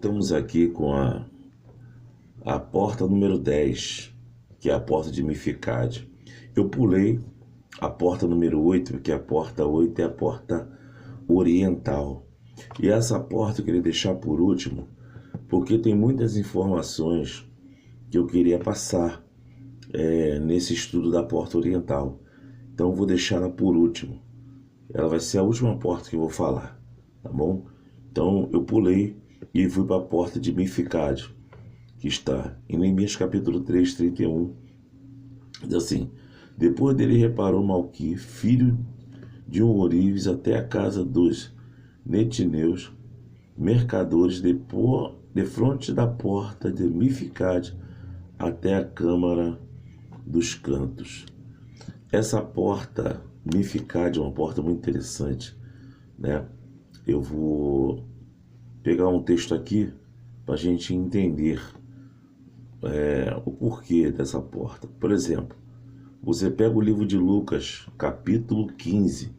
Estamos aqui com a porta número 10, que é a porta de Mificade. Eu pulei a porta número 8, porque a porta 8 é a porta oriental. E essa porta eu queria deixar por último, porque tem muitas informações que eu queria passar nesse estudo da porta oriental. Então eu vou deixar ela por último. Ela vai ser a última porta que eu vou falar, tá bom? Então eu pulei e fui para a porta de Mificade, que está em Neemias capítulo 3, 31. Diz assim: depois dele reparou Malqui, filho de um ourives, até a casa dos netineus, mercadores, de frente da porta de Mificade, até a câmara dos cantos. Essa porta Mificade é uma porta muito interessante, né? Eu vou pegar um texto aqui para a gente entender o porquê dessa porta. Por exemplo, você pega o livro de Lucas, capítulo 15,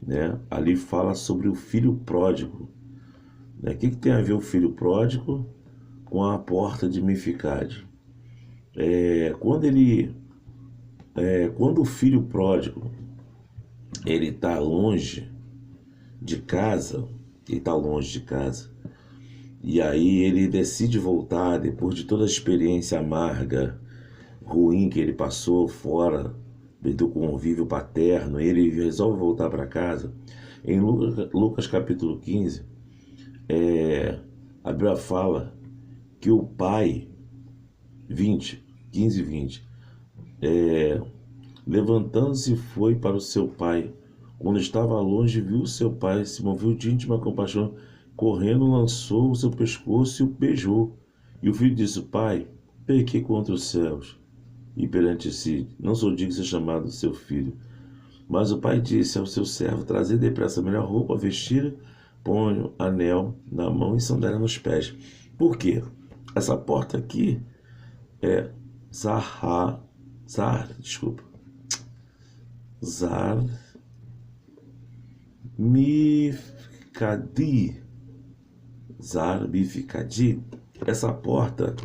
né? Ali fala sobre o filho pródigo, né? O que tem a ver o filho pródigo com a porta de Mificade? Quando o filho pródigo ele está longe de casa, e aí ele decide voltar depois de toda a experiência amarga, ruim que ele passou fora do convívio paterno, ele resolve voltar para casa. Em Lucas capítulo 15, a Bíblia fala que o pai, 15 e 20, levantando-se foi para o seu pai. Quando estava longe, viu seu pai, se moveu de íntima compaixão, correndo, lançou o seu pescoço e o beijou. E o filho disse: pai, pequei contra os céus e perante si, não sou digno de ser chamado seu filho. Mas o pai disse ao seu servo: trazei depressa a melhor roupa, vestir, põe anel na mão e sandália nos pés. Por quê? Essa porta aqui é Zar Mifkadi. Essa porta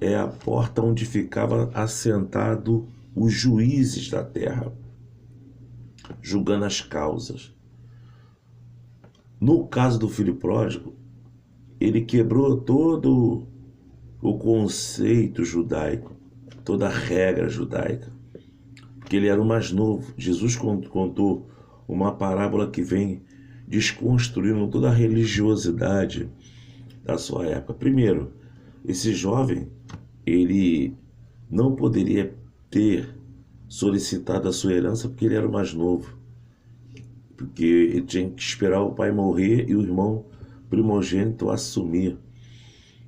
é a porta onde ficava assentado os juízes da terra, julgando as causas. No caso do filho pródigo, ele quebrou todo o conceito judaico, toda a regra judaica, porque ele era o mais novo. Jesus contou uma parábola que vem desconstruindo toda a religiosidade da sua época. Primeiro, esse jovem, ele não poderia ter solicitado a sua herança porque ele era o mais novo, porque ele tinha que esperar o pai morrer e o irmão primogênito assumir.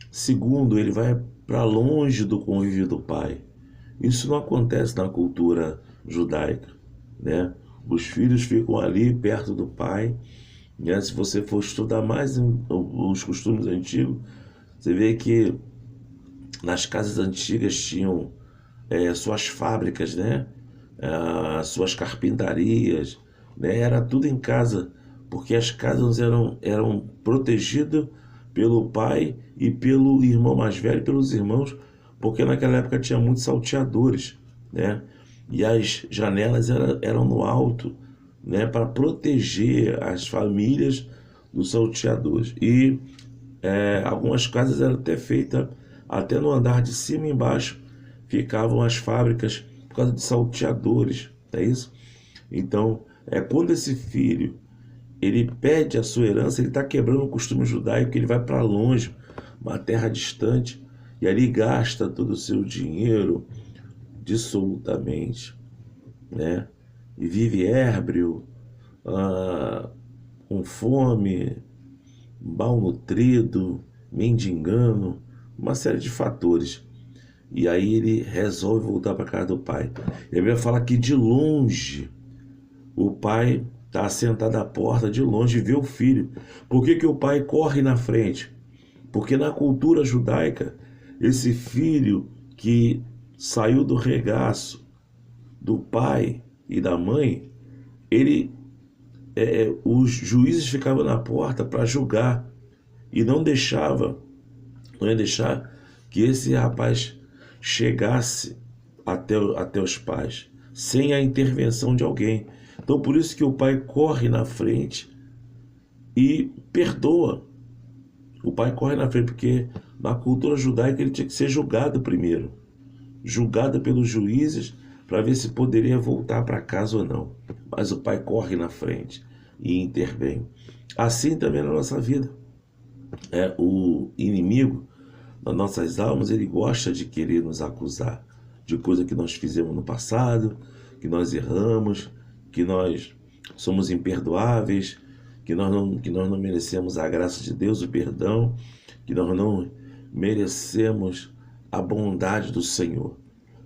Segundo, ele vai para longe do convívio do pai. Isso não acontece na cultura judaica, né? Os filhos ficam ali perto do pai, né? Se você for estudar mais os costumes antigos, você vê que nas casas antigas tinham suas fábricas, né? Suas carpintarias, né? Era tudo em casa, porque as casas eram protegidas pelo pai e pelo irmão mais velho, pelos irmãos, porque naquela época tinha muitos salteadores, né? E as janelas eram no alto, né? Para proteger as famílias dos salteadores. E algumas casas eram até feitas, até no andar de cima e embaixo, ficavam as fábricas por causa de salteadores, é isso? Então, quando esse filho ele pede a sua herança, ele está quebrando o costume judaico, ele vai para longe, uma terra distante, e ali gasta todo o seu dinheiro dissolutamente, né? E vive érbrio, com fome, malnutrido, mendigando, uma série de fatores. E aí ele resolve voltar para a casa do pai. E a Bíblia fala que de longe o pai está sentado à porta, de longe vê o filho. Por que o pai corre na frente? Porque na cultura judaica, esse filho que saiu do regaço do pai e da mãe, os juízes ficavam na porta para julgar e não ia deixar que esse rapaz chegasse até os pais, sem a intervenção de alguém. Então, por isso que o pai corre na frente e perdoa. O pai corre na frente, porque na cultura judaica ele tinha que ser julgado primeiro. Julgado pelos juízes, para ver se poderia voltar para casa ou não. Mas o pai corre na frente e intervém. Assim também na nossa vida. O inimigo das nossas almas, ele gosta de querer nos acusar de coisa que nós fizemos no passado, que nós erramos, que nós somos imperdoáveis, que nós não merecemos a graça de Deus, o perdão, que nós não merecemos a bondade do Senhor.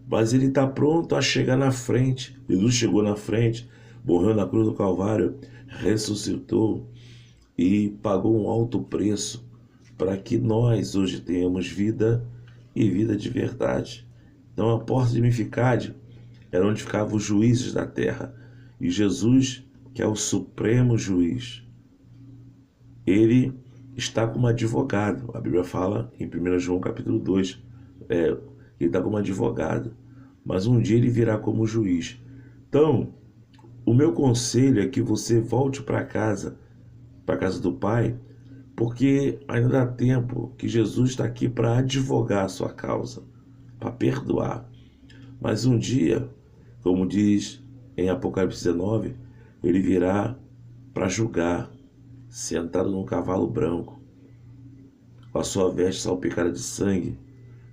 Mas ele está pronto a chegar na frente. Jesus chegou na frente, morreu na cruz do Calvário, ressuscitou e pagou um alto preço para que nós hoje tenhamos vida e vida de verdade. Então a porta de Mificade era onde ficavam os juízes da terra. E Jesus, que é o supremo juiz, ele está como advogado. A Bíblia fala em 1 João capítulo 2, ele está como advogado, mas um dia ele virá como juiz. Então, o meu conselho é que você volte para casa do Pai, porque ainda dá tempo, que Jesus está aqui para advogar a sua causa, para perdoar. Mas um dia, como diz em Apocalipse 19, ele virá para julgar, sentado num cavalo branco, com a sua veste salpicada de sangue,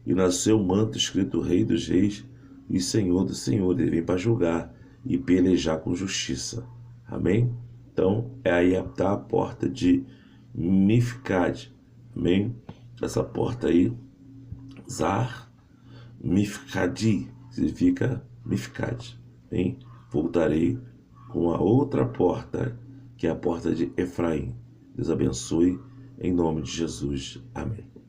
e no seu manto escrito Rei dos Reis e Senhor dos Senhores. Ele vem para julgar e pelejar com justiça. Amém? Então, aí está a porta de Mificade. Amém? Essa porta aí, Zar Mificadi, significa Mificade. Amém? Voltarei com a outra porta, que é a porta de Efraim. Deus abençoe, em nome de Jesus. Amém.